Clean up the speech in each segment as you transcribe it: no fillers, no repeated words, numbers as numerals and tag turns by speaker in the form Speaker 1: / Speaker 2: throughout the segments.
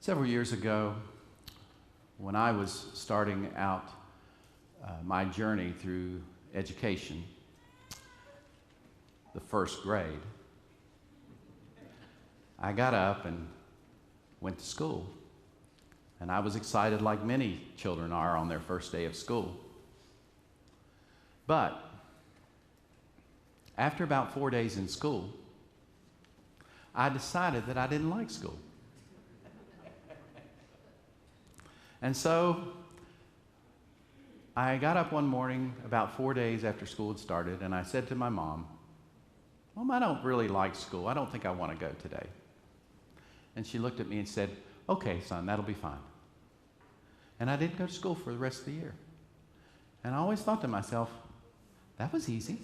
Speaker 1: Several years ago, when I was starting out my journey through education, the first grade, I got up and went to school. And I was excited like many children are on their first day of school. But after about 4 days in school, I decided that I didn't like school. And so I got up one morning about 4 days after school had started, and I said to my mom, "Mom, I don't really like school. I don't think I want to go today." And she looked at me and said, "Okay, son, that'll be fine." And I didn't go to school for the rest of the year. And I always thought to myself, that was easy.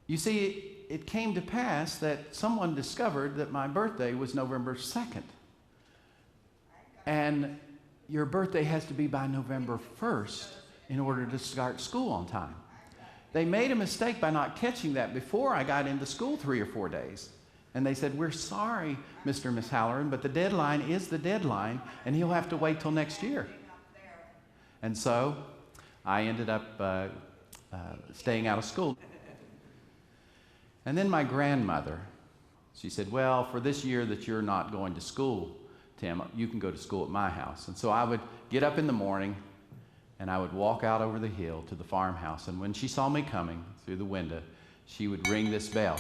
Speaker 1: You see, it came to pass that someone discovered that my birthday was November 2nd. And your birthday has to be by November 1st in order to start school on time. They made a mistake by not catching that before I got into school 3 or 4 days. And they said, "We're sorry, Mr. and Miss Halloran, but the deadline is the deadline, and he'll have to wait till next year." And so I ended up staying out of school. And then my grandmother, she said, "Well, for this year that you're not going to school, Tim, you can go to school at my house." And so I would get up in the morning and I would walk out over the hill to the farmhouse. And when she saw me coming through the window, she would ring this bell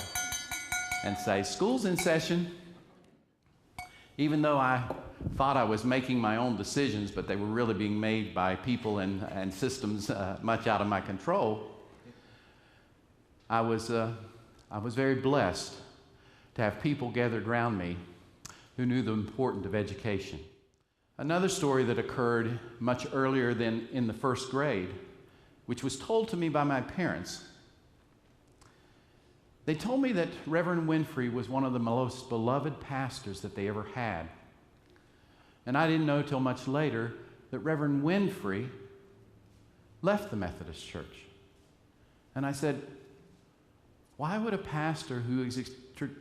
Speaker 1: and say, "School's in session." Even though I thought I was making my own decisions, but they were really being made by people and systems much out of my control, I was very blessed to have people gathered around me who knew the importance of education. Another story that occurred much earlier than in the first grade, which was told to me by my parents. They told me that Reverend Winfrey was one of the most beloved pastors that they ever had. And I didn't know till much later that Reverend Winfrey left the Methodist Church. And I said, why would a pastor who has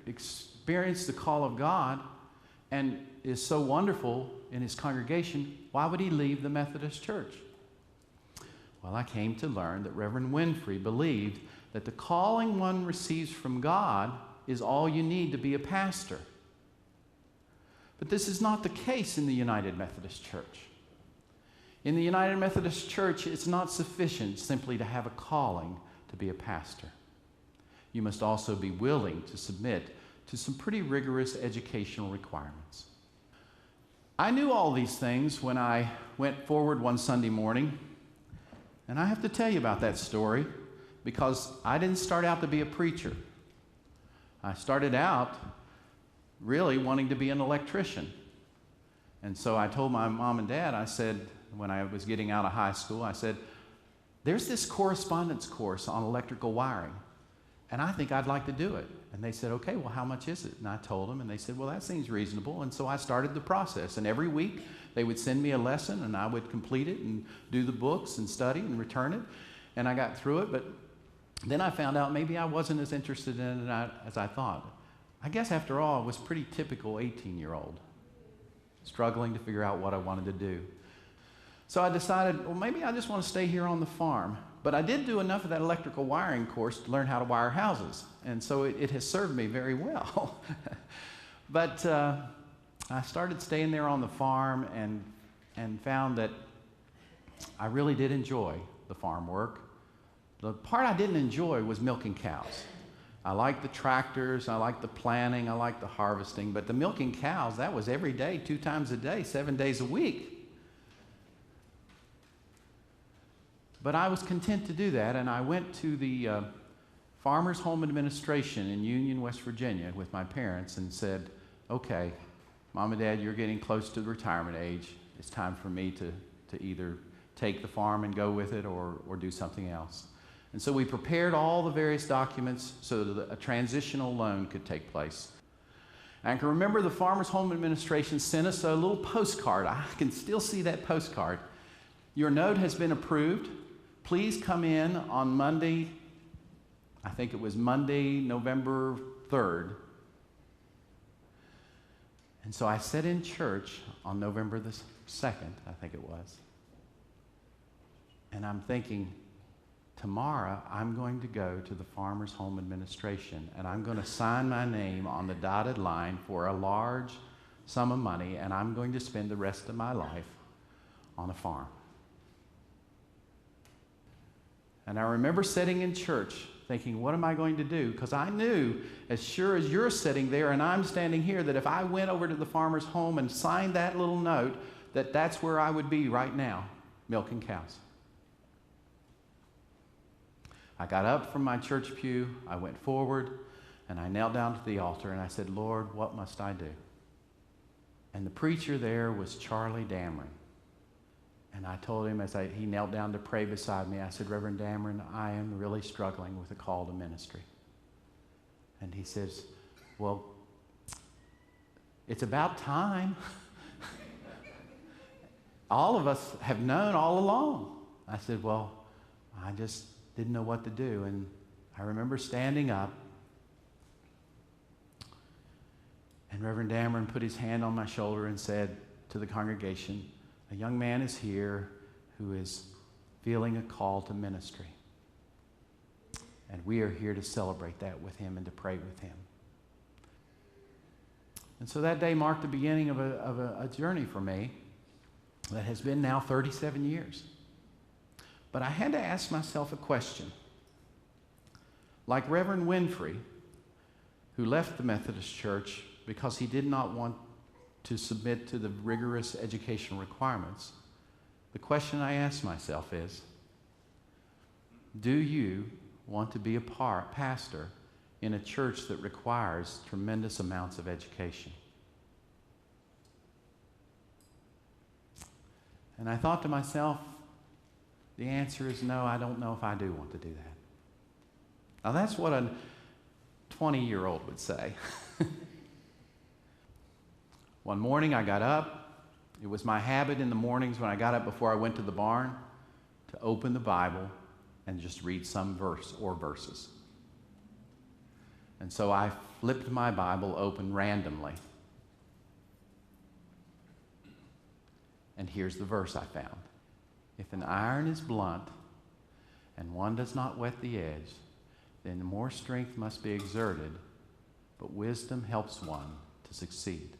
Speaker 1: experienced the call of God and is so wonderful in his congregation, why would he leave the Methodist Church? Well, I came to learn that Reverend Winfrey believed that the calling one receives from God is all you need to be a pastor. But this is not the case in the United Methodist Church. In the United Methodist Church, it's not sufficient simply to have a calling to be a pastor. You must also be willing to submit to some pretty rigorous educational requirements. I knew all these things when I went forward one Sunday morning, and I have to tell you about that story because I didn't start out to be a preacher. I started out really wanting to be an electrician. And so I told my mom and dad, I said, when I was getting out of high school, I said, "There's this correspondence course on electrical wiring, and I think I'd like to do it." And they said, "Okay, well, how much is it?" And I told them, and they said, "Well, that seems reasonable." And so I started the process. And every week, they would send me a lesson, and I would complete it and do the books and study and return it. And I got through it, but then I found out maybe I wasn't as interested in it as I thought. I guess, after all, I was pretty typical 18-year-old, struggling to figure out what I wanted to do. So I decided, well, maybe I just want to stay here on the farm. But I did do enough of that electrical wiring course to learn how to wire houses. And so it has served me very well. But I started staying there on the farm and found that I really did enjoy the farm work. The part I didn't enjoy was milking cows. I liked the tractors, I liked the planting, I liked the harvesting, but the milking cows, that was every day, 2 times a day, 7 days a week. But I was content to do that, and I went to the Farmers Home Administration in Union, West Virginia with my parents and said, "Okay, Mom and Dad, you're getting close to the retirement age. It's time for me to either take the farm and go with it or do something else." And so we prepared all the various documents so that a transitional loan could take place. And I can remember the Farmers Home Administration sent us a little postcard. I can still see that postcard. "Your note has been approved. Please come in on Monday," I think it was Monday, November 3rd, And so I sat in church on November the 2nd, I think it was. And I'm thinking, tomorrow I'm going to go to the Farmers Home Administration and I'm going to sign my name on the dotted line for a large sum of money, and I'm going to spend the rest of my life on a farm. And I remember sitting in church thinking, what am I going to do? Because I knew, as sure as you're sitting there and I'm standing here, that if I went over to the farmer's home and signed that little note, that that's where I would be right now, milking cows. I got up from my church pew, I went forward, and I knelt down to the altar and I said, Lord, what must I do? And the preacher there was Charlie Dameron. And I told him, as he knelt down to pray beside me, I said, Reverend Dameron, I am really struggling with a call to ministry. And he says, well, it's about time. All of us have known all along. I said, well, I just didn't know what to do. And I remember standing up, and Reverend Dameron put his hand on my shoulder and said to the congregation, a young man is here who is feeling a call to ministry. And we are here to celebrate that with him and to pray with him. And so that day marked the beginning of a journey for me that has been now 37 years. But I had to ask myself a question. Like Reverend Winfrey, who left the Methodist Church because he did not want to submit to the rigorous educational requirements, the question I ask myself is, do you want to be a pastor in a church that requires tremendous amounts of education? And I thought to myself, the answer is no, I don't know if I do want to do that. Now that's what a 20-year-old would say. One morning I got up. It was my habit in the mornings when I got up before I went to the barn to open the Bible and just read some verse or verses. And so I flipped my Bible open randomly. And here's the verse I found. If an iron is blunt and one does not whet the edge, then more strength must be exerted, but wisdom helps one to succeed.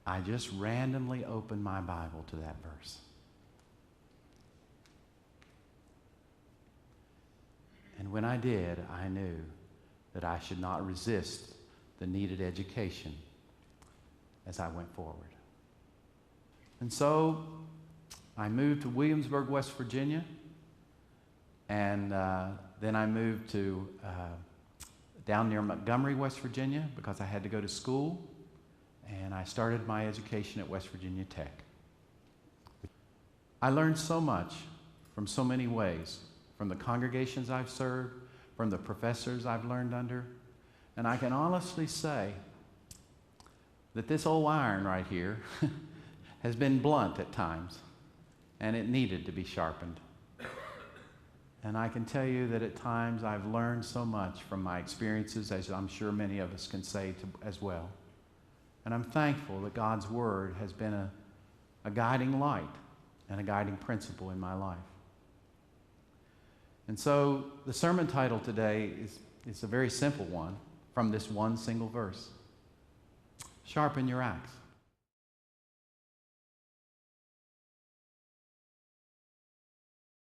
Speaker 1: I just randomly opened my Bible to that verse. And when I did, I knew that I should not resist the needed education as I went forward. And so I moved to Williamsburg, West Virginia, and then I moved to down near Montgomery, West Virginia, because I had to go to school. And I started my education at West Virginia Tech. I learned so much from so many ways, from the congregations I've served, from the professors I've learned under. And I can honestly say that this old iron right here has been blunt at times, and it needed to be sharpened. And I can tell you that at times I've learned so much from my experiences, as I'm sure many of us can say as well. And I'm thankful that God's Word has been a guiding light and a guiding principle in my life. And so the sermon title today is a very simple one from this one single verse. Sharpen your axe.